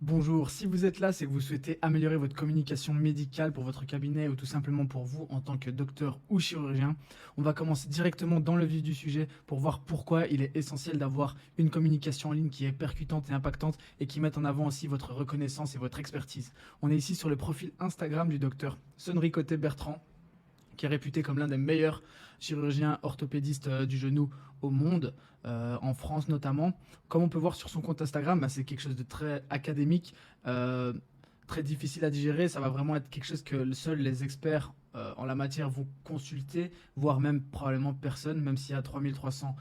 Bonjour, si vous êtes là, c'est que vous souhaitez améliorer votre communication médicale pour votre cabinet ou tout simplement pour vous en tant que docteur ou chirurgien. On va commencer directement dans le vif du sujet pour voir pourquoi il est essentiel d'avoir une communication en ligne qui est percutante et impactante et qui mette en avant aussi votre reconnaissance et votre expertise. On est ici sur le profil Instagram du docteur Sonnery Côté Bertrand, qui est réputé comme l'un des meilleurs chirurgiens orthopédistes du genou au monde, en France notamment. Comme on peut voir sur son compte Instagram, bah, c'est quelque chose de très académique, euh, très difficile à digérer. Ça va vraiment être quelque chose que seuls les experts en la matière vont consulter, voire même probablement personne, même s'il y a 3300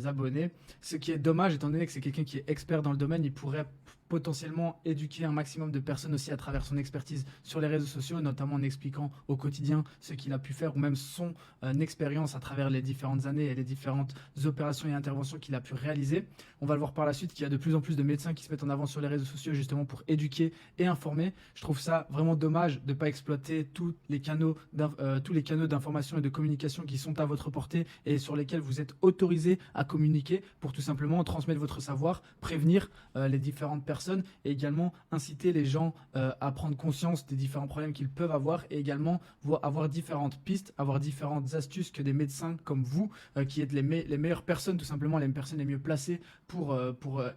abonnés. Ce qui est dommage, étant donné que c'est quelqu'un qui est expert dans le domaine, il pourrait potentiellement éduquer un maximum de personnes aussi à travers son expertise sur les réseaux sociaux, notamment en expliquant au quotidien ce qu'il a pu faire ou même son expérience à travers les différentes années et les différentes opérations et interventions qu'il a pu réaliser. On va le voir par la suite qu'il y a de plus en plus de médecins qui se mettent en avant sur les réseaux sociaux justement pour éduquer et informer. Je trouve ça vraiment dommage de ne pas exploiter tous les canaux d'information et de communication qui sont à votre portée et sur lesquels vous êtes autorisé à communiquer pour tout simplement transmettre votre savoir, prévenir les différentes personnes et également inciter les gens à prendre conscience des différents problèmes qu'ils peuvent avoir et également avoir différentes pistes, avoir différentes astuces que des médecins comme vous, qui êtes les meilleures personnes, tout simplement les personnes les mieux placées pour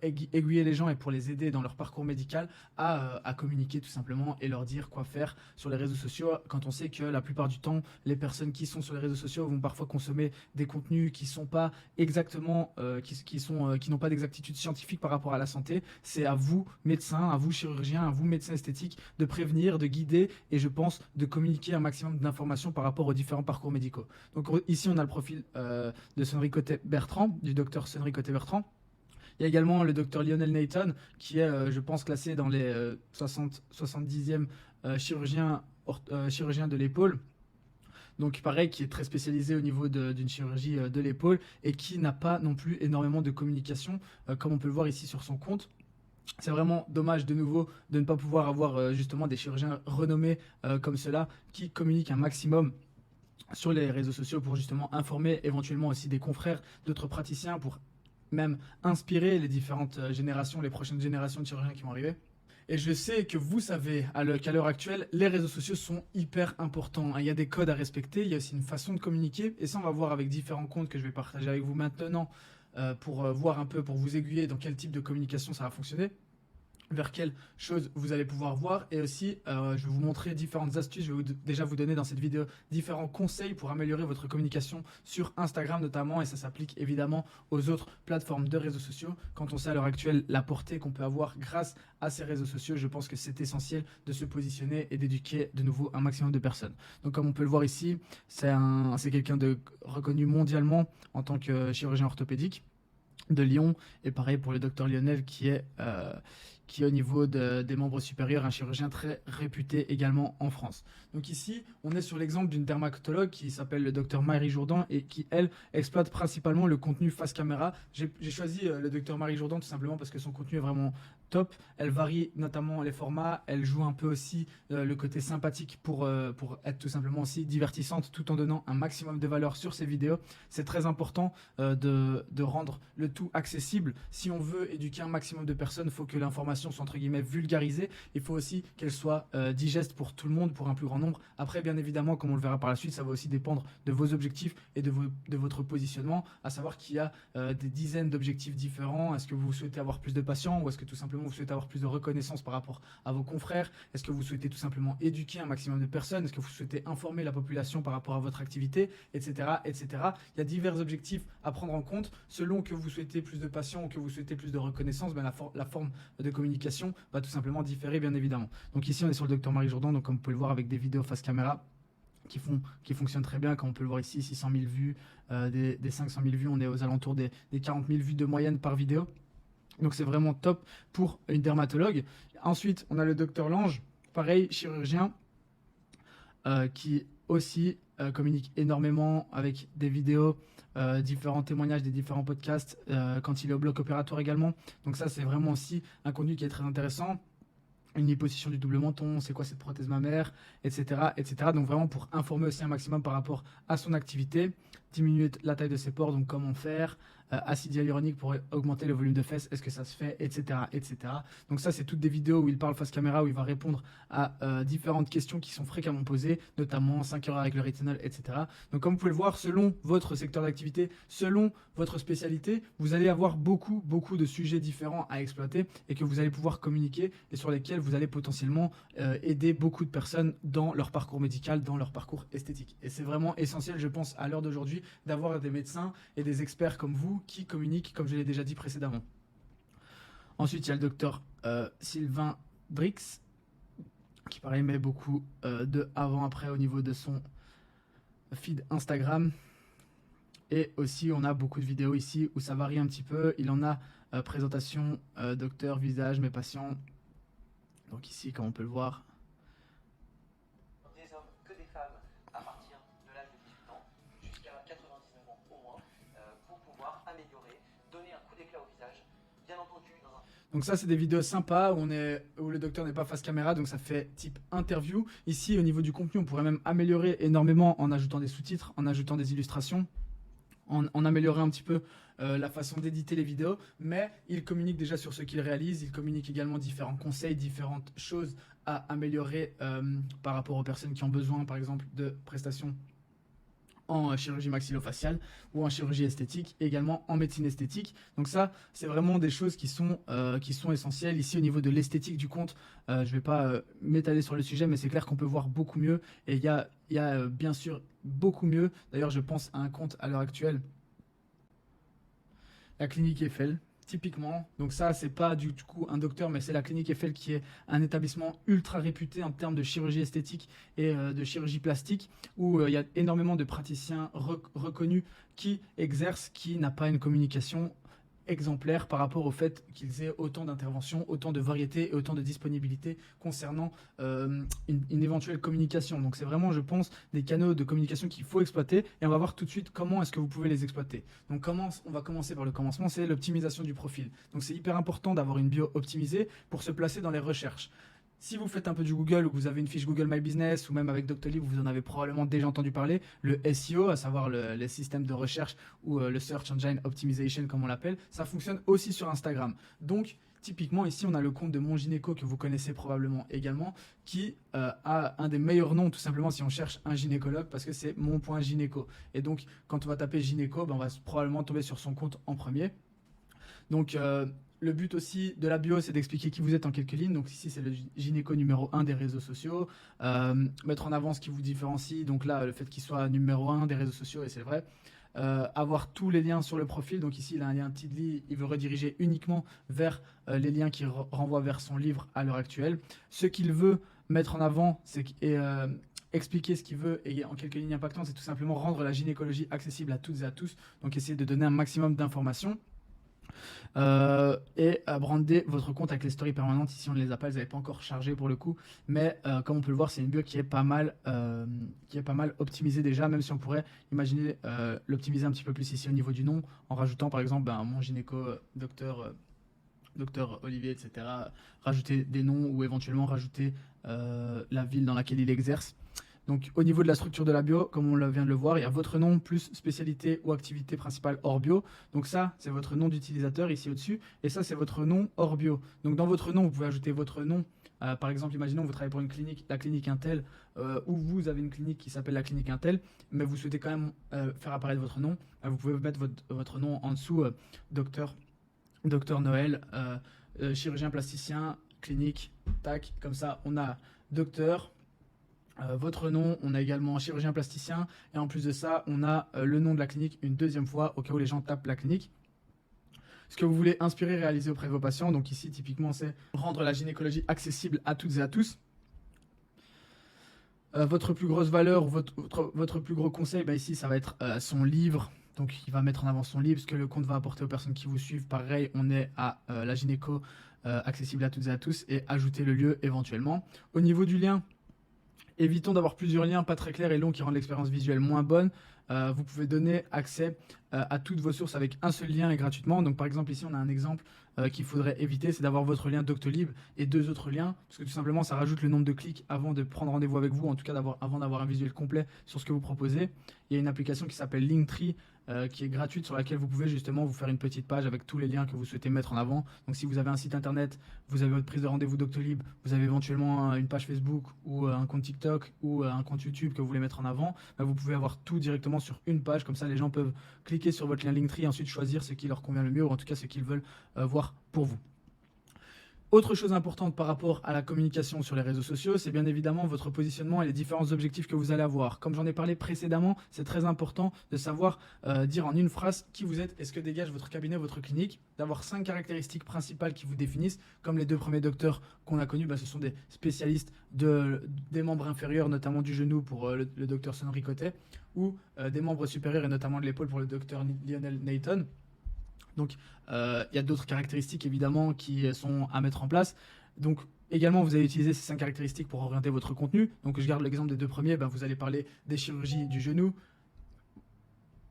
aiguiller les gens et pour les aider dans leur parcours médical à communiquer tout simplement et leur dire quoi faire sur les réseaux sociaux quand on sait que la plupart du temps, les personnes qui sont sur les réseaux sociaux vont parfois consommer des contenus qui sont pas exactement, qui n'ont pas d'exactitude scientifique par rapport à la santé. C'est à vous, médecins, à vous, chirurgiens, à vous, médecins esthétiques, de prévenir, de guider et je pense de communiquer un maximum d'informations par rapport aux différents parcours médicaux. Donc ici, on a le profil de Sonnery Côté Bertrand, du docteur Sonnery Côté Bertrand. Il y a également le docteur Lionel Nathan, qui est, je pense, classé dans les 70e chirurgiens de l'épaule. Donc pareil, qui est très spécialisé au niveau d'une chirurgie de l'épaule et qui n'a pas non plus énormément de communication, comme on peut le voir ici sur son compte. C'est vraiment dommage de nouveau de ne pas pouvoir avoir justement des chirurgiens renommés comme cela qui communiquent un maximum sur les réseaux sociaux pour justement informer éventuellement aussi des confrères, d'autres praticiens pour même inspirer les différentes générations, les prochaines générations de chirurgiens qui vont arriver. Et je sais que vous savez qu'à l'heure actuelle, les réseaux sociaux sont hyper importants. Il y a des codes à respecter, il y a aussi une façon de communiquer. Et ça, on va voir avec différents comptes que je vais partager avec vous maintenant pour voir un peu, pour vous aiguiller dans quel type de communication ça va fonctionner, vers quelles choses vous allez pouvoir voir et aussi je vais vous montrer différentes astuces, je vais déjà vous donner dans cette vidéo différents conseils pour améliorer votre communication sur Instagram notamment et ça s'applique évidemment aux autres plateformes de réseaux sociaux. Quand on sait à l'heure actuelle la portée qu'on peut avoir grâce à ces réseaux sociaux, je pense que c'est essentiel de se positionner et d'éduquer de nouveau un maximum de personnes. Donc comme on peut le voir ici, c'est quelqu'un de reconnu mondialement en tant que chirurgien orthopédique de Lyon et pareil pour le docteur Lionel qui est au niveau des membres supérieurs, un chirurgien très réputé également en France. Donc ici, on est sur l'exemple d'une dermatologue qui s'appelle le docteur Marie Jourdan et qui, elle, exploite principalement le contenu face caméra. J'ai choisi le docteur Marie Jourdan tout simplement parce que son contenu est vraiment top. Elle varie notamment les formats, elle joue un peu aussi le côté sympathique pour être tout simplement aussi divertissante tout en donnant un maximum de valeur sur ses vidéos. C'est très important de rendre le tout accessible. Si on veut éduquer un maximum de personnes, il faut que l'information soit entre guillemets vulgarisée. Il faut aussi qu'elle soit digeste pour tout le monde, pour un plus grand nombre. Après, bien évidemment, comme on le verra par la suite, ça va aussi dépendre de vos objectifs et de votre positionnement, à savoir qu'il y a des dizaines d'objectifs différents. Est-ce que vous souhaitez avoir plus de patients ou est-ce que tout simplement vous souhaitez avoir plus de reconnaissance par rapport à vos confrères? Est-ce que vous souhaitez tout simplement éduquer un maximum de personnes? Est-ce que vous souhaitez informer la population par rapport à votre activité, etc., etc. Il y a divers objectifs à prendre en compte. Selon que vous souhaitez plus de patients ou que vous souhaitez plus de reconnaissance, ben la forme de communication va tout simplement différer, bien évidemment. Donc ici, on est sur le docteur Marie Jourdan, donc comme vous pouvez le voir avec des vidéos face caméra qui fonctionnent très bien, comme on peut le voir ici, 600 000 vues, des 500 000 vues, on est aux alentours des 40 000 vues de moyenne par vidéo. Donc c'est vraiment top pour une dermatologue. Ensuite, on a le docteur Lange, pareil, chirurgien, qui aussi communique énormément avec des vidéos, différents témoignages des différents podcasts quand il est au bloc opératoire également. Donc ça, c'est vraiment aussi un contenu qui est très intéressant. Une liposuction du double menton, c'est quoi cette prothèse mammaire, etc., etc. Donc vraiment pour informer aussi un maximum par rapport à son activité. diminuer la taille de ses pores, donc comment faire, acide hyaluronique pour augmenter le volume de fesses, est-ce que ça se fait, etc., etc. Donc ça, c'est toutes des vidéos où il parle face caméra, où il va répondre à différentes questions qui sont fréquemment posées, notamment 5 heures avec le rétinol, etc. Donc comme vous pouvez le voir, selon votre secteur d'activité, selon votre spécialité, vous allez avoir beaucoup de sujets différents à exploiter et que vous allez pouvoir communiquer et sur lesquels vous allez potentiellement aider beaucoup de personnes dans leur parcours médical, dans leur parcours esthétique. Et c'est vraiment essentiel, je pense, à l'heure d'aujourd'hui, d'avoir des médecins et des experts comme vous qui communiquent, comme je l'ai déjà dit précédemment. Ensuite, il y a le docteur Sylvain Drix, qui pareil met beaucoup de avant-après au niveau de son feed Instagram. Et aussi, on a beaucoup de vidéos ici où ça varie un petit peu. Il en a présentation, docteur, visage, mes patients. Donc ici, comme on peut le voir. Des hommes que des femmes à partir de l'âge de 18 ans jusqu'à 99 ans au moins pour pouvoir améliorer, donner un coup d'éclat au visage. Bien entendu, dans un... Donc ça, c'est des vidéos sympas où le docteur n'est pas face caméra, donc ça fait type interview. Ici, au niveau du contenu, on pourrait même améliorer énormément en ajoutant des sous-titres, en ajoutant des illustrations, en améliorant un petit peu la façon d'éditer les vidéos, mais il communique déjà sur ce qu'il réalise, il communique également différents conseils, différentes choses à améliorer par rapport aux personnes qui ont besoin, par exemple, de prestations en chirurgie maxillofaciale ou en chirurgie esthétique, et également en médecine esthétique. Donc ça, c'est vraiment des choses qui sont essentielles. Ici, au niveau de l'esthétique du compte, je ne vais pas m'étaler sur le sujet, mais c'est clair qu'on peut voir beaucoup mieux. Et il y a bien sûr beaucoup mieux. D'ailleurs, je pense à un compte à l'heure actuelle, la clinique Eiffel. Typiquement, donc ça c'est pas du coup un docteur, mais c'est la clinique Eiffel qui est un établissement ultra réputé en termes de chirurgie esthétique et de chirurgie plastique, où il y a énormément de praticiens reconnus qui exercent, qui n'a pas une communication exemplaire par rapport au fait qu'ils aient autant d'interventions, autant de variétés et autant de disponibilité concernant une éventuelle communication. Donc c'est vraiment, je pense, des canaux de communication qu'il faut exploiter, et on va voir tout de suite comment est-ce que vous pouvez les exploiter. Donc on va commencer par le commencement, c'est l'optimisation du profil. Donc c'est hyper important d'avoir une bio optimisée pour se placer dans les recherches. Si vous faites un peu du Google ou que vous avez une fiche Google My Business ou même avec Doctolib, vous en avez probablement déjà entendu parler, le SEO, à savoir le système de recherche ou le Search Engine Optimization comme on l'appelle, ça fonctionne aussi sur Instagram. Donc typiquement ici on a le compte de Mon Gynéco que vous connaissez probablement également, qui a un des meilleurs noms tout simplement si on cherche un gynécologue, parce que c'est mon.gynéco. Et donc quand on va taper gynéco, on va probablement tomber sur son compte en premier. Donc le but aussi de la bio, c'est d'expliquer qui vous êtes en quelques lignes. Donc ici, c'est le gynéco numéro 1 des réseaux sociaux. Mettre en avant ce qui vous différencie. Donc là, le fait qu'il soit numéro 1 des réseaux sociaux, et c'est vrai. Avoir tous les liens sur le profil. Donc ici, il a un lien Tidly. Il veut rediriger uniquement vers les liens qui renvoient vers son livre à l'heure actuelle. Ce qu'il veut mettre en avant, c'est expliquer ce qu'il veut et en quelques lignes impactantes, c'est tout simplement rendre la gynécologie accessible à toutes et à tous. Donc essayer de donner un maximum d'informations. Et brander votre compte avec les stories permanentes. Ici on ne les a pas, elles n'avaient pas encore chargé pour le coup, mais comme on peut le voir, c'est une bio qui est pas mal optimisée déjà, même si on pourrait imaginer l'optimiser un petit peu plus ici au niveau du nom, en rajoutant par exemple mon gynéco, docteur Olivier, etc. Rajouter des noms ou éventuellement rajouter la ville dans laquelle il exerce. Donc au niveau de la structure de la bio, comme on vient de le voir, il y a votre nom plus spécialité ou activité principale hors bio. Donc ça, c'est votre nom d'utilisateur ici au-dessus. Et ça, c'est votre nom hors bio. Donc dans votre nom, vous pouvez ajouter votre nom. Par exemple, imaginons que vous travaillez pour une clinique, la clinique Intel, ou vous avez une clinique qui s'appelle la clinique Intel, mais vous souhaitez quand même faire apparaître votre nom. Vous pouvez mettre votre nom en dessous, docteur Noël, chirurgien plasticien, clinique, tac, comme ça, on a docteur, votre nom, on a également chirurgien plasticien, et en plus de ça, on a le nom de la clinique une deuxième fois, au cas où les gens tapent la clinique. Ce que vous voulez inspirer et réaliser auprès de vos patients, donc ici, typiquement, c'est rendre la gynécologie accessible à toutes et à tous. Votre plus grosse valeur, votre plus gros conseil, ici, ça va être son livre. Donc, il va mettre en avant son livre, ce que le compte va apporter aux personnes qui vous suivent. Pareil, on est à la gynéco accessible à toutes et à tous, et ajouter le lieu éventuellement. Au niveau du lien, évitons d'avoir plusieurs liens pas très clairs et longs qui rendent l'expérience visuelle moins bonne. vous pouvez donner accès à toutes vos sources avec un seul lien et gratuitement. Donc par exemple ici on a un exemple qu'il faudrait éviter, c'est d'avoir votre lien Doctolib et 2 autres liens, parce que tout simplement ça rajoute le nombre de clics avant de prendre rendez-vous avec vous, en tout cas avant d'avoir un visuel complet sur ce que vous proposez. Il y a une application qui s'appelle Linktree qui est gratuite, sur laquelle vous pouvez justement vous faire une petite page avec tous les liens que vous souhaitez mettre en avant. Donc si vous avez un site internet, vous avez votre prise de rendez-vous Doctolib, vous avez éventuellement une page Facebook ou un compte TikTok ou un compte YouTube que vous voulez mettre en avant, bah, vous pouvez avoir tout directement sur une page, comme ça les gens peuvent cliquer sur votre lien Linktree et ensuite choisir ce qui leur convient le mieux, ou en tout cas ce qu'ils veulent voir pour vous. Autre chose importante par rapport à la communication sur les réseaux sociaux, c'est bien évidemment votre positionnement et les différents objectifs que vous allez avoir. Comme j'en ai parlé précédemment, c'est très important de savoir dire en une phrase qui vous êtes et ce que dégage votre cabinet, votre clinique, d'avoir 5 caractéristiques principales qui vous définissent. Comme les 2 premiers docteurs qu'on a connus, ce sont des spécialistes des membres inférieurs, notamment du genou pour le docteur Sonori Cotet, ou des membres supérieurs et notamment de l'épaule pour le docteur Lionel Nayton. Donc, il y a d'autres caractéristiques évidemment qui sont à mettre en place. Donc, également, vous allez utiliser ces 5 caractéristiques pour orienter votre contenu. Donc, je garde l'exemple des 2 premiers. Vous allez parler des chirurgies du genou.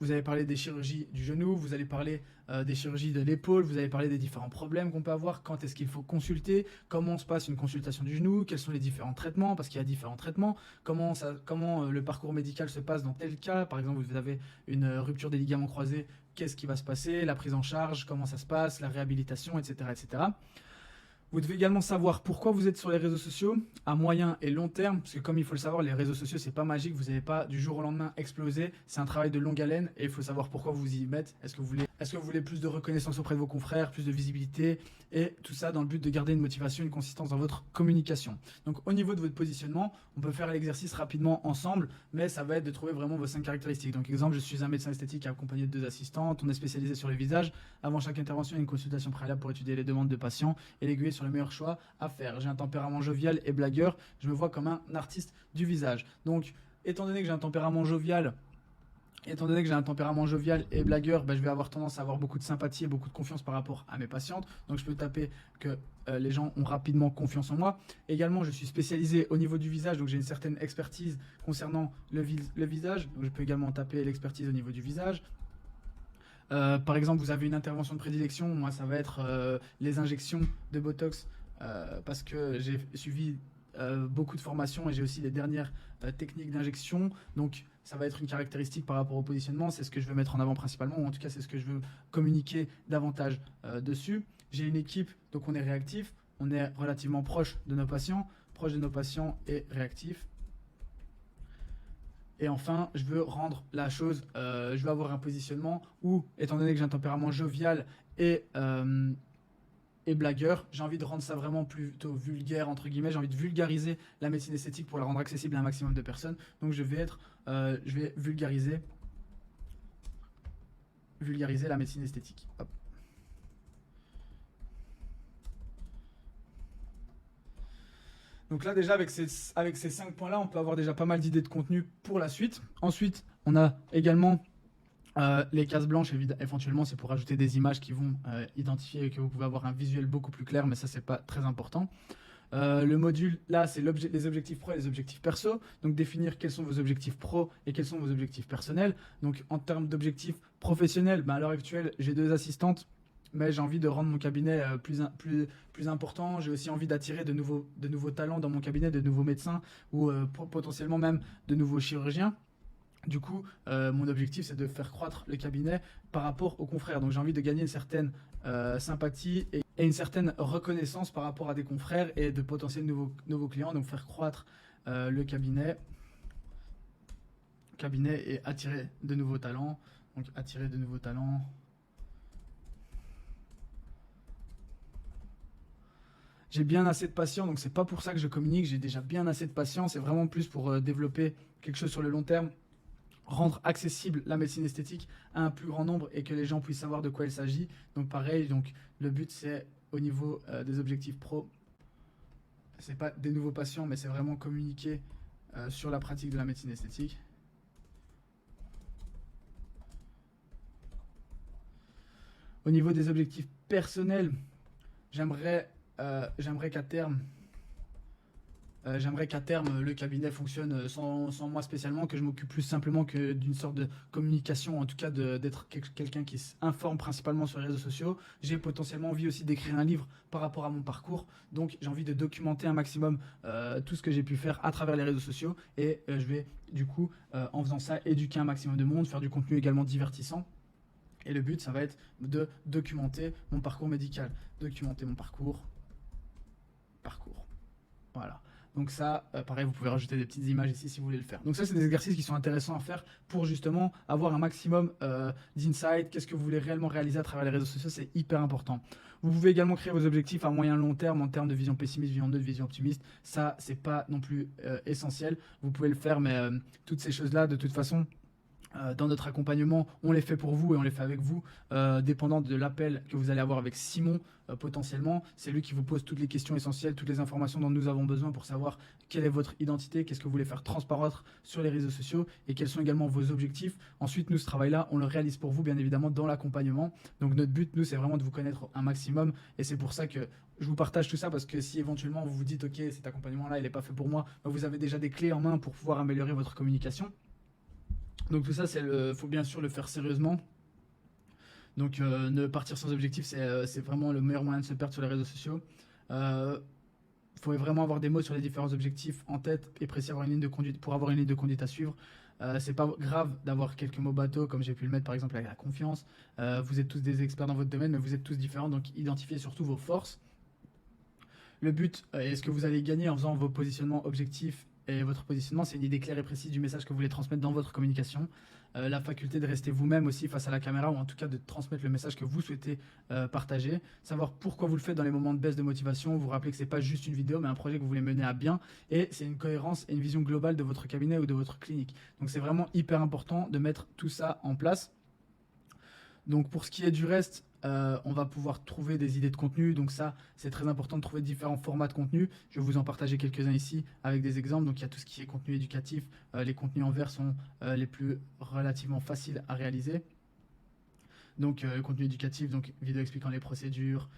Vous allez parler des chirurgies du genou, vous allez parler des chirurgies de l'épaule, vous allez parler des différents problèmes qu'on peut avoir, quand est-ce qu'il faut consulter, comment se passe une consultation du genou, quels sont les différents traitements, parce qu'il y a différents traitements, comment le parcours médical se passe dans tel cas. Par exemple, vous avez une rupture des ligaments croisés, qu'est-ce qui va se passer, la prise en charge, comment ça se passe, la réhabilitation, etc., etc. Vous devez également savoir pourquoi vous êtes sur les réseaux sociaux à moyen et long terme, parce que comme il faut le savoir, les réseaux sociaux, c'est pas magique, vous n'allez pas du jour au lendemain exploser, c'est un travail de longue haleine et il faut savoir pourquoi vous y mettez. Est-ce que vous voulez plus de reconnaissance auprès de vos confrères, plus de visibilité, et tout ça dans le but de garder une motivation, une consistance dans votre communication. Donc au niveau de votre positionnement, on peut faire l'exercice rapidement ensemble, mais ça va être de trouver vraiment vos 5 caractéristiques. Donc exemple, je suis un médecin esthétique accompagné de 2 assistantes, on est spécialisé sur les visages. Avant chaque intervention, il y a une consultation préalable pour étudier les demandes de patients et l'aiguiller sur le meilleur choix à faire. J'ai un tempérament jovial et blagueur, je me vois comme un artiste du visage. Donc étant donné que j'ai un tempérament jovial et blagueur, je vais avoir tendance à avoir beaucoup de sympathie et beaucoup de confiance par rapport à mes patientes. Donc je peux taper que les gens ont rapidement confiance en moi. Également, je suis spécialisé au niveau du visage, donc j'ai une certaine expertise concernant le visage. Donc je peux également taper l'expertise au niveau du visage. Par exemple, vous avez une intervention de prédilection, moi ça va être les injections de Botox, parce que j'ai suivi beaucoup de formations et j'ai aussi les dernières techniques d'injection. Donc ça va être une caractéristique par rapport au positionnement, c'est ce que je veux mettre en avant principalement, ou en tout cas c'est ce que je veux communiquer davantage dessus. J'ai une équipe, donc on est réactif, on est relativement proche de nos patients et réactif. Et enfin, je veux rendre la chose, je veux avoir un positionnement où, étant donné que j'ai un tempérament jovial et blagueur, j'ai envie de rendre ça vraiment plutôt vulgaire, entre guillemets. J'ai envie de vulgariser la médecine esthétique pour la rendre accessible à un maximum de personnes. Donc je vais vulgariser la médecine esthétique. Hop. Donc là déjà avec ces 5 points-là, on peut avoir déjà pas mal d'idées de contenu pour la suite. Ensuite, on a également les cases blanches, éventuellement c'est pour ajouter des images qui vont identifier et que vous pouvez avoir un visuel beaucoup plus clair, mais ça c'est pas très important. Le module là, c'est les objectifs pro et les objectifs perso. Donc définir quels sont vos objectifs pro et quels sont vos objectifs personnels. Donc en termes d'objectifs professionnels, à l'heure actuelle, j'ai 2 assistantes, mais j'ai envie de rendre mon cabinet plus important. J'ai aussi envie d'attirer de nouveaux talents dans mon cabinet, de nouveaux médecins ou potentiellement même de nouveaux chirurgiens. Du coup, mon objectif, c'est de faire croître le cabinet par rapport aux confrères. Donc j'ai envie de gagner une certaine sympathie et une certaine reconnaissance par rapport à des confrères et de potentiels nouveaux clients. Donc faire croître le cabinet et attirer de nouveaux talents. Donc attirer de nouveaux talents. J'ai bien assez de patients, donc c'est pas pour ça que je communique. J'ai déjà bien assez de patients. C'est vraiment plus pour développer quelque chose sur le long terme. Rendre accessible la médecine esthétique à un plus grand nombre et que les gens puissent savoir de quoi il s'agit. Donc pareil, le but c'est au niveau des objectifs pro, c'est pas des nouveaux patients, mais c'est vraiment communiquer sur la pratique de la médecine esthétique. Au niveau des objectifs personnels, j'aimerais qu'à terme, J'aimerais qu'à terme, le cabinet fonctionne sans moi spécialement, que je m'occupe plus simplement que d'une sorte de communication, en tout cas d'être quelqu'un qui s'informe principalement sur les réseaux sociaux. J'ai potentiellement envie aussi d'écrire un livre par rapport à mon parcours, donc j'ai envie de documenter un maximum tout ce que j'ai pu faire à travers les réseaux sociaux, et je vais du coup, en faisant ça, éduquer un maximum de monde, faire du contenu également divertissant. Et le but, ça va être de documenter mon parcours médical, documenter mon parcours. Voilà. Donc ça, pareil, vous pouvez rajouter des petites images ici si vous voulez le faire. Donc ça, c'est des exercices qui sont intéressants à faire pour justement avoir un maximum d'insight. Qu'est-ce que vous voulez réellement réaliser à travers les réseaux sociaux? C'est hyper important. Vous pouvez également créer vos objectifs à moyen long terme en termes de vision pessimiste, vision neutre, vision optimiste. Ça, c'est pas non plus essentiel. Vous pouvez le faire, mais toutes ces choses-là, de toute façon, dans notre accompagnement, on les fait pour vous et on les fait avec vous, dépendant de l'appel que vous allez avoir avec Simon potentiellement. C'est lui qui vous pose toutes les questions essentielles, toutes les informations dont nous avons besoin pour savoir quelle est votre identité, qu'est-ce que vous voulez faire transparaître sur les réseaux sociaux et quels sont également vos objectifs. Ensuite, nous, ce travail-là, on le réalise pour vous, bien évidemment, dans l'accompagnement. Donc notre but, nous, c'est vraiment de vous connaître un maximum, et c'est pour ça que je vous partage tout ça, parce que si éventuellement vous vous dites « Ok, cet accompagnement-là, il n'est pas fait pour moi », vous avez déjà des clés en main pour pouvoir améliorer votre communication. Donc tout ça, faut bien sûr le faire sérieusement. Donc ne partir sans objectif, c'est vraiment le meilleur moyen de se perdre sur les réseaux sociaux. Il faut vraiment avoir des mots sur les différents objectifs en tête et précis, avoir une ligne de conduite, pour avoir une ligne de conduite à suivre. C'est pas grave d'avoir quelques mots bateaux, comme j'ai pu le mettre par exemple avec la confiance. Vous êtes tous des experts dans votre domaine, mais vous êtes tous différents, donc identifiez surtout vos forces. Le but, et ce que vous allez gagner en faisant vos positionnements objectifs et votre positionnement, c'est une idée claire et précise du message que vous voulez transmettre dans votre communication. La faculté de rester vous-même aussi face à la caméra, ou en tout cas de transmettre le message que vous souhaitez partager. Savoir pourquoi vous le faites dans les moments de baisse de motivation. Vous rappeler que c'est pas juste une vidéo, mais un projet que vous voulez mener à bien. Et c'est une cohérence et une vision globale de votre cabinet ou de votre clinique. Donc c'est vraiment hyper important de mettre tout ça en place. Donc pour ce qui est du reste, on va pouvoir trouver des idées de contenu. Donc ça, c'est très important de trouver différents formats de contenu. Je vais vous en partager quelques-uns ici avec des exemples. Donc il y a tout ce qui est contenu éducatif. Les contenus en vert sont les plus relativement faciles à réaliser. Donc contenu éducatif, donc vidéo expliquant les procédures,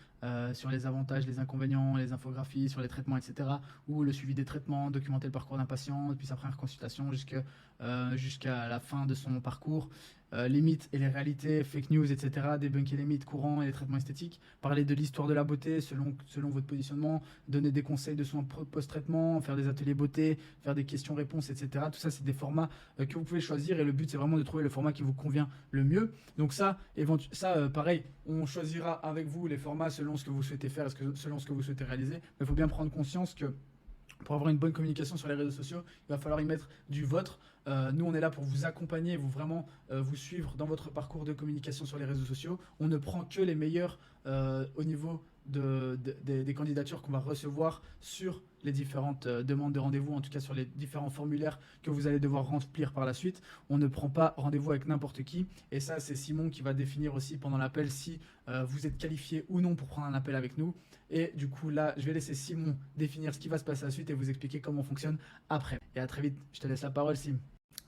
sur les avantages, les inconvénients, les infographies, sur les traitements, etc. Ou le suivi des traitements, documenter le parcours d'un patient depuis sa première consultation jusqu'à la fin de son parcours. Les mythes et les réalités, fake news, etc. Débunker les mythes courants et les traitements esthétiques. Parler de l'histoire de la beauté selon votre positionnement. Donner des conseils de soins post-traitement. Faire des ateliers beauté. Faire des questions-réponses, etc. Tout ça, c'est des formats que vous pouvez choisir. Et le but, c'est vraiment de trouver le format qui vous convient le mieux. Donc ça, pareil, on choisira avec vous les formats selon ce que vous souhaitez faire, selon ce que vous souhaitez réaliser. Mais il faut bien prendre conscience que pour avoir une bonne communication sur les réseaux sociaux, il va falloir y mettre du vôtre. Nous, on est là pour vous accompagner, vous suivre dans votre parcours de communication sur les réseaux sociaux. On ne prend que les meilleurs au niveau des candidatures qu'on va recevoir sur les différentes demandes de rendez-vous, en tout cas sur les différents formulaires que vous allez devoir remplir par la suite. On ne prend pas rendez-vous avec n'importe qui, et ça, c'est Simon qui va définir aussi pendant l'appel si vous êtes qualifié ou non pour prendre un appel avec nous. Et du coup, là, je vais laisser Simon définir ce qui va se passer à la suite et vous expliquer comment on fonctionne après. Et à très vite. Je te laisse la parole, Sim.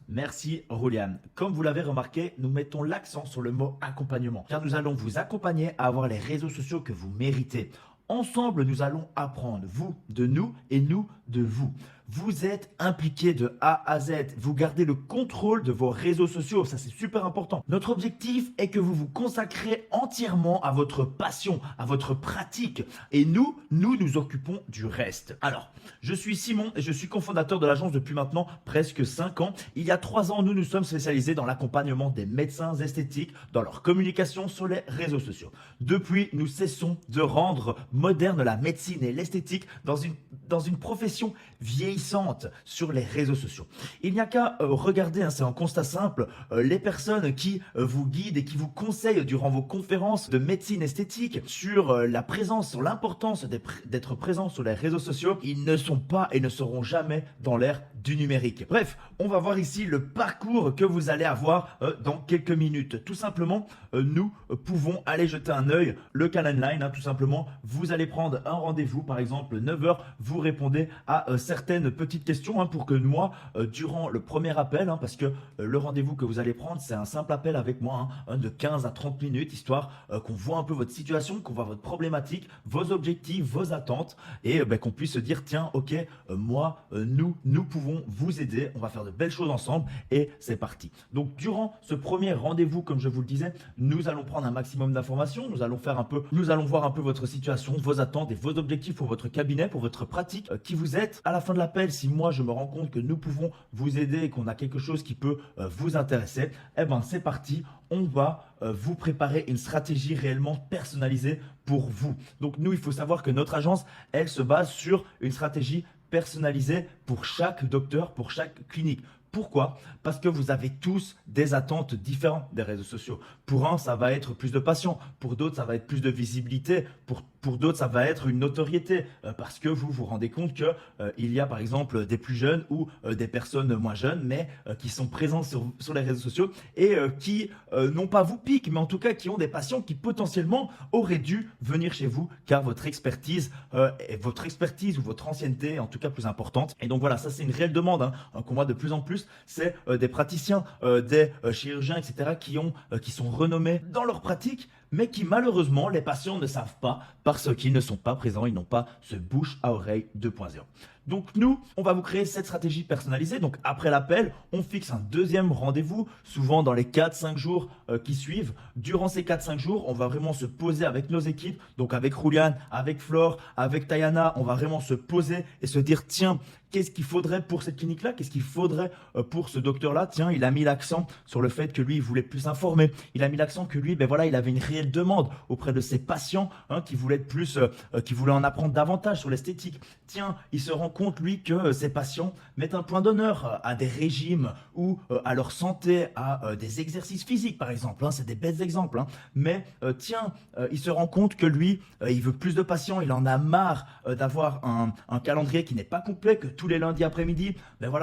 Merci Rouliane. Comme vous l'avez remarqué, nous mettons l'accent sur le mot accompagnement, car nous allons vous accompagner à avoir les réseaux sociaux que vous méritez. Ensemble, nous allons apprendre, vous de nous et nous de vous. Vous êtes impliqués de A à Z. Vous gardez le contrôle de vos réseaux sociaux. Ça, c'est super important. Notre objectif est que vous vous consacrez entièrement à votre passion, à votre pratique. Et nous nous occupons du reste. Alors, je suis Simon et je suis cofondateur de l'agence depuis maintenant presque 5 ans. Il y a 3 ans, nous nous sommes spécialisés dans l'accompagnement des médecins esthétiques dans leur communication sur les réseaux sociaux. Depuis, nous cessons de rendre moderne la médecine et l'esthétique dans une profession vieillissante sur les réseaux sociaux. Il n'y a qu'à regarder, c'est un constat simple, les personnes qui vous guident et qui vous conseillent durant vos conférences de médecine esthétique sur la présence, sur l'importance d'être présent sur les réseaux sociaux. Ils ne sont pas et ne seront jamais dans l'ère du numérique. Bref, on va voir ici le parcours que vous allez avoir dans quelques minutes. Tout simplement, nous pouvons aller jeter un œil, le Calendline, tout simplement. Vous allez prendre un rendez-vous, par exemple 9 heures, vous répondez à certaines petites questions pour que moi, durant le premier appel, parce que le rendez-vous que vous allez prendre, c'est un simple appel avec moi, de 15 à 30 minutes, histoire qu'on voit un peu votre situation, qu'on voit votre problématique, vos objectifs, vos attentes, et qu'on puisse se dire, tiens, ok, moi, nous pouvons vous aider, on va faire de belles choses ensemble, et c'est parti. Donc, durant ce premier rendez-vous, comme je vous le disais, nous allons prendre un maximum d'informations, nous allons voir un peu votre situation, vos attentes et vos objectifs pour votre cabinet, pour votre pratique, qui vous êtes. À la fin de l'appel, si moi je me rends compte que nous pouvons vous aider et qu'on a quelque chose qui peut vous intéresser, c'est parti, on va vous préparer une stratégie réellement personnalisée pour vous. Donc nous, il faut savoir que notre agence, elle se base sur une stratégie personnalisée pour chaque docteur, pour chaque clinique. Pourquoi? Parce que vous avez tous des attentes différentes des réseaux sociaux. Pour un, ça va être plus de passion. Pour d'autres, ça va être plus de visibilité. Pour d'autres, ça va être une notoriété. Parce que vous vous rendez compte que il y a par exemple des plus jeunes ou des personnes moins jeunes, mais qui sont présentes sur les réseaux sociaux et qui n'ont pas vous piquent, mais en tout cas qui ont des patients qui potentiellement auraient dû venir chez vous car votre expertise ou votre ancienneté est en tout cas plus importante. Et donc voilà, ça c'est une réelle demande qu'on voit de plus en plus. C'est des praticiens, des chirurgiens, etc. qui sont renommés dans leur pratique, mais qui malheureusement, les patients ne savent pas parce qu'ils ne sont pas présents, ils n'ont pas ce bouche à oreille 2.0. Donc nous, on va vous créer cette stratégie personnalisée. Donc après l'appel, on fixe un deuxième rendez-vous, souvent dans les 4-5 jours qui suivent. Durant ces 4-5 jours, on va vraiment se poser avec nos équipes, donc avec Rouliane, avec Flore, avec Tayana, on va vraiment se poser et se dire, tiens, qu'est-ce qu'il faudrait pour cette clinique-là? Qu'est-ce qu'il faudrait pour ce docteur-là? Tiens, il a mis l'accent sur le fait que lui, il voulait plus s'informer. Il a mis l'accent que lui, il avait une réelle demande auprès de ses patients qui voulaient être plus, qui voulaient en apprendre davantage sur l'esthétique. Tiens, il se rend compte, lui, que ses patients mettent un point d'honneur à des régimes ou à leur santé, à des exercices physiques, par exemple. C'est des bêtes exemples. Mais tiens, il se rend compte que lui, il veut plus de patients. Il en a marre d'avoir un calendrier qui n'est pas complet, que tous les lundis après-midi,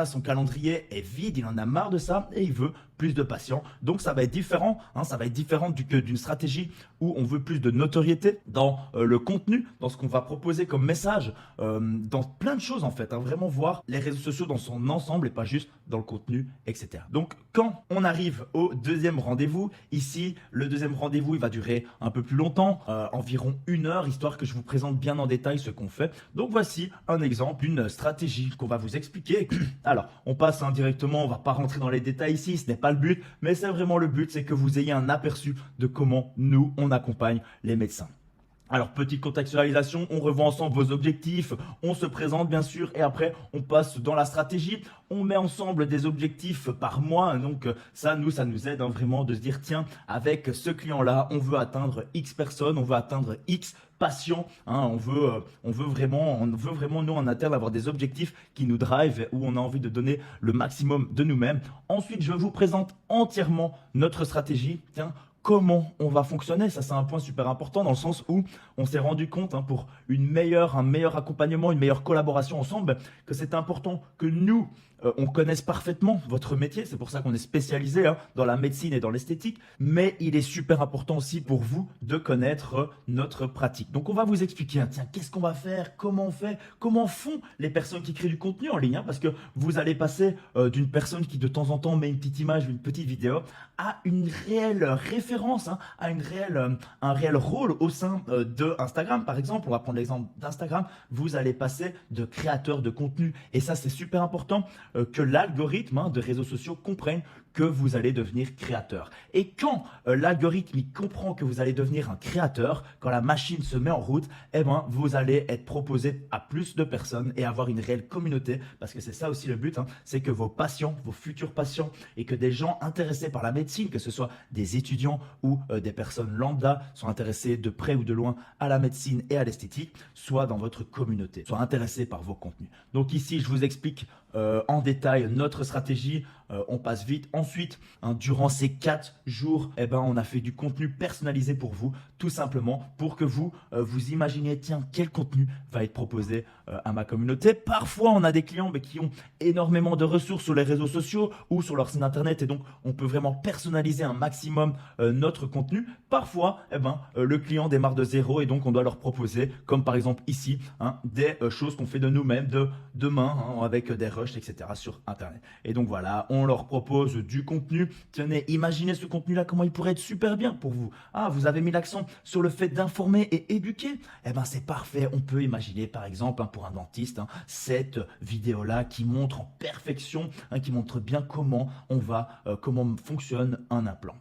son calendrier est vide, il en a marre de ça et il veut plus de patients. Donc ça va être différent, ça va être différent d'une stratégie où on veut plus de notoriété dans le contenu, dans ce qu'on va proposer comme message, dans plein de choses en fait, vraiment voir les réseaux sociaux dans son ensemble et pas juste dans le contenu, etc. Donc quand on arrive au deuxième rendez-vous, ici le deuxième rendez-vous il va durer un peu plus longtemps, environ 1 heure, histoire que je vous présente bien en détail ce qu'on fait. Donc voici un exemple d'une stratégie qu'on va vous expliquer. Alors on passe directement, on va pas rentrer dans les détails ici, ce n'est pas le but, mais c'est vraiment le but, c'est que vous ayez un aperçu de comment nous, on accompagne les médecins. Alors, petite contextualisation, on revoit ensemble vos objectifs, on se présente bien sûr et après on passe dans la stratégie, on met ensemble des objectifs par mois, donc ça nous aide vraiment de se dire tiens, avec ce client-là, on veut atteindre X personnes, on veut atteindre X patients, on veut vraiment nous en interne avoir des objectifs qui nous drive, où on a envie de donner le maximum de nous-mêmes. Ensuite, je vous présente entièrement notre stratégie, tiens, comment on va fonctionner. Ça, c'est un point super important dans le sens où on s'est rendu compte pour un meilleur accompagnement, une meilleure collaboration ensemble, que c'est important que nous, on connaisse parfaitement votre métier. C'est pour ça qu'on est spécialisé dans la médecine et dans l'esthétique. Mais il est super important aussi pour vous de connaître notre pratique. Donc, on va vous expliquer, tiens, qu'est-ce qu'on va faire, comment on fait, comment font les personnes qui créent du contenu en ligne. Parce que vous allez passer d'une personne qui de temps en temps met une petite image, une petite vidéo, à une réelle référence, à un réel rôle au sein de Instagram. Par exemple, on va prendre l'exemple d'Instagram. Vous allez passer de créateur de contenu. Et ça, c'est super important que l'algorithme de réseaux sociaux comprenne que vous allez devenir créateur. Et quand l'algorithme il comprend que vous allez devenir un créateur, quand la machine se met en route, vous allez être proposé à plus de personnes et avoir une réelle communauté, parce que c'est ça aussi le but, c'est que vos patients, vos futurs patients et que des gens intéressés par la médecine, que ce soit des étudiants ou des personnes lambda, sont intéressés de près ou de loin à la médecine et à l'esthétique, soient dans votre communauté, soient intéressés par vos contenus. Donc ici, je vous explique en détail notre stratégie, on passe vite. Ensuite, durant ces 4 jours, on a fait du contenu personnalisé pour vous, tout simplement pour que vous imaginiez, tiens, quel contenu va être proposé à ma communauté. Parfois, on a des clients qui ont énormément de ressources sur les réseaux sociaux ou sur leur site internet et donc on peut vraiment personnaliser un maximum notre contenu. Parfois, le client démarre de zéro et donc on doit leur proposer, comme par exemple ici, des choses qu'on fait de nous-mêmes, de main, avec des rushs, etc. sur internet. Et donc voilà, on leur propose du contenu. Tenez, imaginez ce contenu-là, comment il pourrait être super bien pour vous. Ah, vous avez mis l'accent sur le fait d'informer et éduquer. C'est parfait. On peut imaginer par exemple pour un dentiste cette vidéo-là qui montre en perfection, qui montre bien comment comment fonctionne un implant.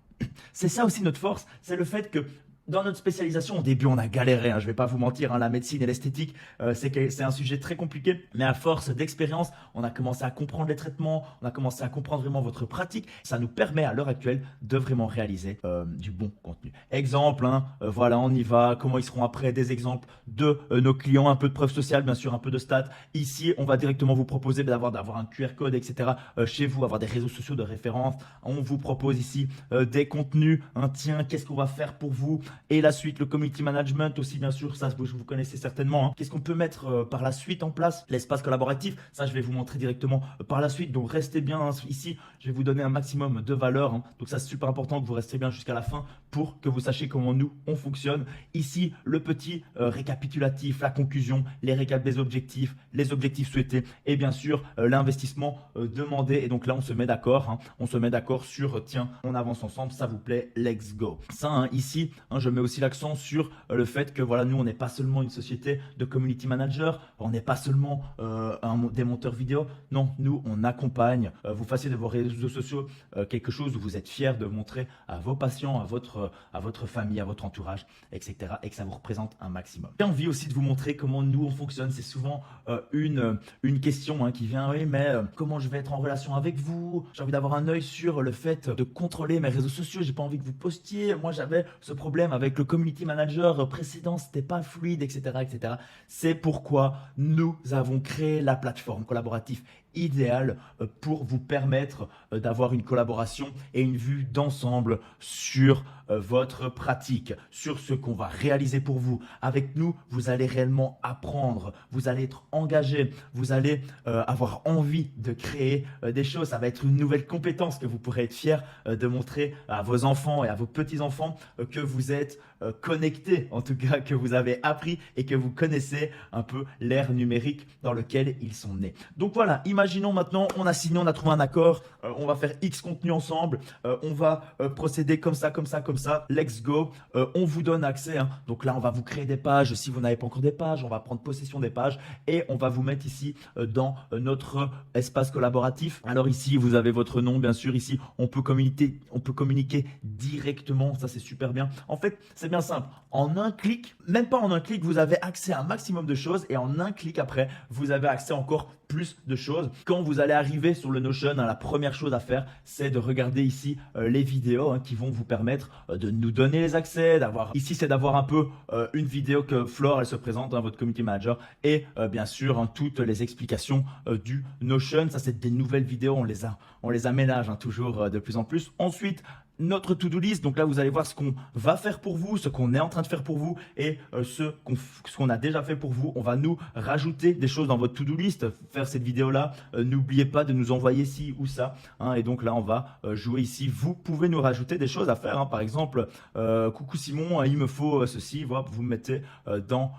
C'est ça aussi notre force, c'est le fait que dans notre spécialisation, au début, on a galéré, je ne vais pas vous mentir, la médecine et l'esthétique, c'est un sujet très compliqué. Mais à force d'expérience, on a commencé à comprendre les traitements, on a commencé à comprendre vraiment votre pratique. Ça nous permet à l'heure actuelle de vraiment réaliser du bon contenu. Exemple, voilà, on y va. Comment ils seront après? Des exemples de nos clients, un peu de preuve sociale, bien sûr, un peu de stats. Ici, on va directement vous proposer d'avoir un QR code, etc. Chez vous, avoir des réseaux sociaux de référence. On vous propose ici des contenus. Tiens, qu'est-ce qu'on va faire pour vous? Et la suite, le community management aussi, bien sûr, ça vous connaissez certainement. Qu'est-ce qu'on peut mettre par la suite en place? L'espace collaboratif, ça je vais vous montrer directement par la suite. Donc restez bien ici, je vais vous donner un maximum de valeur. Donc ça c'est super important que vous restez bien jusqu'à la fin pour que vous sachiez comment nous on fonctionne. Ici, le petit récapitulatif, la conclusion, les récaps des objectifs, les objectifs souhaités et bien sûr l'investissement demandé. Et donc là on se met d'accord, on se met d'accord sur tiens, on avance ensemble, ça vous plaît, let's go. Ça ici, je mets aussi l'accent sur le fait que voilà, nous on n'est pas seulement une société de community manager, on n'est pas seulement des monteurs vidéo. Non, nous on accompagne. Vous fassiez de vos réseaux sociaux quelque chose où vous êtes fiers de montrer à vos patients, à votre famille, à votre entourage, etc. et que ça vous représente un maximum. J'ai envie aussi de vous montrer comment nous on fonctionne. C'est souvent une question qui vient, oui mais comment je vais être en relation avec vous? J'ai envie d'avoir un œil sur le fait de contrôler mes réseaux sociaux, j'ai pas envie que vous postiez. Moi j'avais ce problème avec le community manager précédent, c'était pas fluide, etc., etc. C'est pourquoi nous avons créé la plateforme collaborative idéale pour vous permettre d'avoir une collaboration et une vue d'ensemble sur votre pratique, sur ce qu'on va réaliser pour vous. Avec nous, vous allez réellement apprendre, vous allez être engagé, vous allez avoir envie de créer des choses. Ça va être une nouvelle compétence que vous pourrez être fier de montrer à vos enfants et à vos petits-enfants que vous êtes connectés, en tout cas que vous avez appris et que vous connaissez un peu l'ère numérique dans lequel ils sont nés. Donc voilà, imaginons maintenant, on a signé, on a trouvé un accord, on va faire X contenu ensemble, on va procéder comme ça, let's go. On vous donne accès, donc là on va vous créer des pages, si vous n'avez pas encore des pages, on va prendre possession des pages et on va vous mettre ici dans notre espace collaboratif. Alors ici vous avez votre nom, bien sûr, ici on peut communiquer directement, ça c'est super bien. En fait c'est bien simple, en un clic, même pas en un clic, vous avez accès à un maximum de choses et en un clic après vous avez accès encore plus de choses. Quand vous allez arriver sur le Notion, la première chose à faire, c'est de regarder ici les vidéos qui vont vous permettre de nous donner les accès, ici c'est d'avoir un peu une vidéo que Flore elle se présente, votre community manager, et bien sûr toutes les explications du Notion. Ça c'est des nouvelles vidéos, on les aménage toujours de plus en plus. Ensuite, notre to-do list, donc là vous allez voir ce qu'on va faire pour vous, ce qu'on est en train de faire pour vous et ce qu'on a déjà fait pour vous. On va nous rajouter des choses dans votre to-do list, faire cette vidéo là, n'oubliez pas de nous envoyer ci ou ça, et donc là on va jouer ici. Vous pouvez nous rajouter des choses à faire, par exemple coucou Simon, il me faut ceci, voilà, vous me mettez dans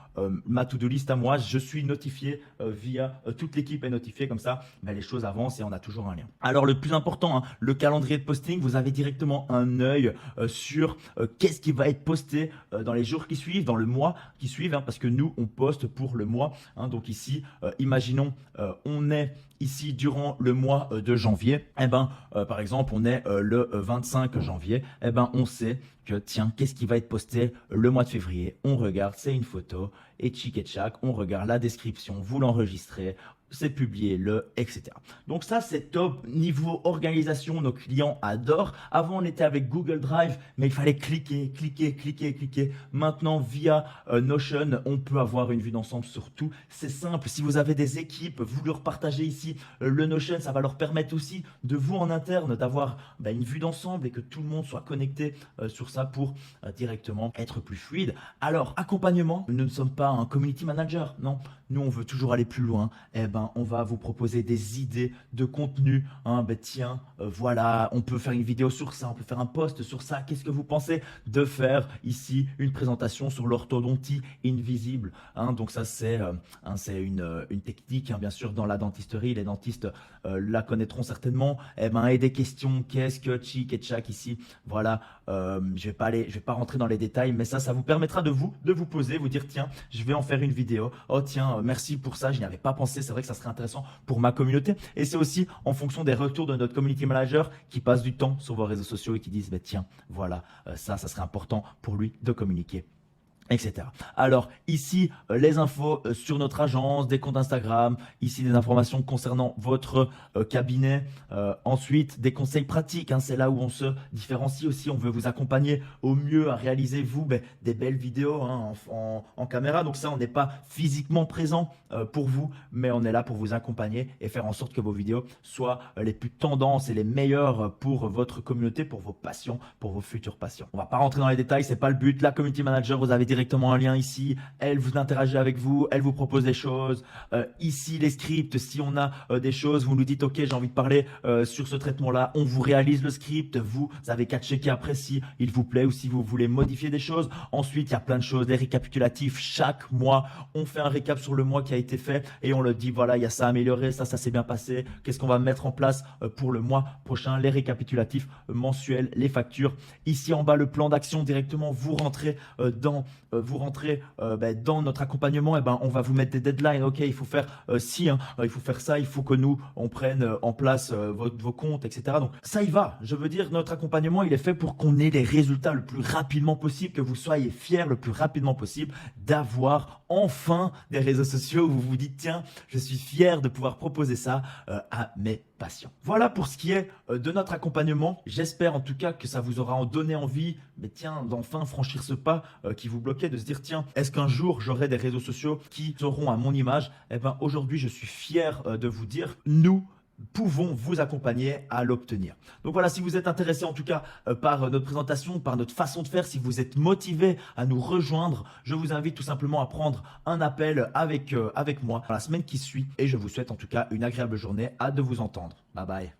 ma to-do list à moi, je suis notifié via toute l'équipe est notifiée, comme ça mais les choses avancent et on a toujours un lien. Alors le plus important, le calendrier de posting, vous avez directement un œil sur qu'est-ce qui va être posté dans les jours qui suivent, dans le mois qui suivent, parce que nous on poste pour le mois, donc ici imaginons on est ici durant le mois de janvier, par exemple on est le 25 janvier, on sait que tiens, qu'est-ce qui va être posté le mois de février? On regarde, c'est une photo et tchic et tchac, on regarde la description, vous l'enregistrez, c'est publier-le, etc. Donc ça, c'est top. Niveau organisation, nos clients adorent. Avant, on était avec Google Drive, mais il fallait cliquer. Maintenant, via Notion, on peut avoir une vue d'ensemble sur tout. C'est simple. Si vous avez des équipes, vous leur partagez ici le Notion, ça va leur permettre aussi de vous en interne d'avoir une vue d'ensemble et que tout le monde soit connecté sur ça pour directement être plus fluide. Alors, accompagnement, nous ne sommes pas un community manager, non. Nous, on veut toujours aller plus loin. On va vous proposer des idées de contenu. Voilà, on peut faire une vidéo sur ça, on peut faire un post sur ça. Qu'est-ce que vous pensez de faire ici une présentation sur l'orthodontie invisible, donc ça, c'est une technique, bien sûr, dans la dentisterie. Les dentistes la connaîtront certainement. Et des questions, qu'est-ce que Chic et Chak ici, voilà. Je vais pas rentrer dans les détails, mais ça vous permettra de vous poser, vous dire tiens, je vais en faire une vidéo. Oh tiens, merci pour ça, je n'y avais pas pensé. C'est vrai que ça serait intéressant pour ma communauté. Et c'est aussi en fonction des retours de notre community manager qui passe du temps sur vos réseaux sociaux et qui disent tiens, voilà, ça serait important pour lui de communiquer, etc. Alors ici, les infos sur notre agence, des comptes Instagram, ici des informations concernant votre cabinet, ensuite des conseils pratiques, c'est là où on se différencie aussi. On veut vous accompagner au mieux à réaliser des belles vidéos en caméra. Donc ça, on n'est pas physiquement présent pour vous, mais on est là pour vous accompagner et faire en sorte que vos vidéos soient les plus tendances et les meilleures pour votre communauté, pour vos patients, pour vos futurs patients. On va pas rentrer dans les détails, c'est pas le but. La community manager, vous avez directement un lien ici, elle vous interagit avec vous, elle vous propose des choses. Ici, les scripts, si on a des choses, vous nous dites ok, j'ai envie de parler sur ce traitement-là, on vous réalise le script, vous avez qu'à checker après si il vous plaît ou si vous voulez modifier des choses. Ensuite, il y a plein de choses, les récapitulatifs, chaque mois, on fait un récap sur le mois qui a été fait et on le dit, voilà, il y a ça à améliorer, ça s'est bien passé, qu'est-ce qu'on va mettre en place pour le mois prochain, les récapitulatifs mensuels, les factures. Ici en bas, le plan d'action directement, vous rentrez dans notre accompagnement, on va vous mettre des deadlines. Ok, il faut faire il faut faire ça, il faut que on prenne en place vos comptes, etc. Donc ça y va. Je veux dire, notre accompagnement, il est fait pour qu'on ait les résultats le plus rapidement possible, que vous soyez fiers le plus rapidement possible d'avoir enfin des réseaux sociaux où vous vous dites tiens, je suis fier de pouvoir proposer ça à mes patients. Voilà pour ce qui est de notre accompagnement. J'espère en tout cas que ça vous aura donné envie, d'enfin franchir ce pas qui vous bloquait, de se dire tiens, est-ce qu'un jour j'aurai des réseaux sociaux qui seront à mon image? Aujourd'hui, je suis fier de vous dire, nous pouvons vous accompagner à l'obtenir. Donc voilà, si vous êtes intéressé en tout cas par notre présentation, par notre façon de faire, si vous êtes motivé à nous rejoindre, je vous invite tout simplement à prendre un appel avec moi dans la semaine qui suit et je vous souhaite en tout cas une agréable journée. Hâte de vous entendre. Bye bye.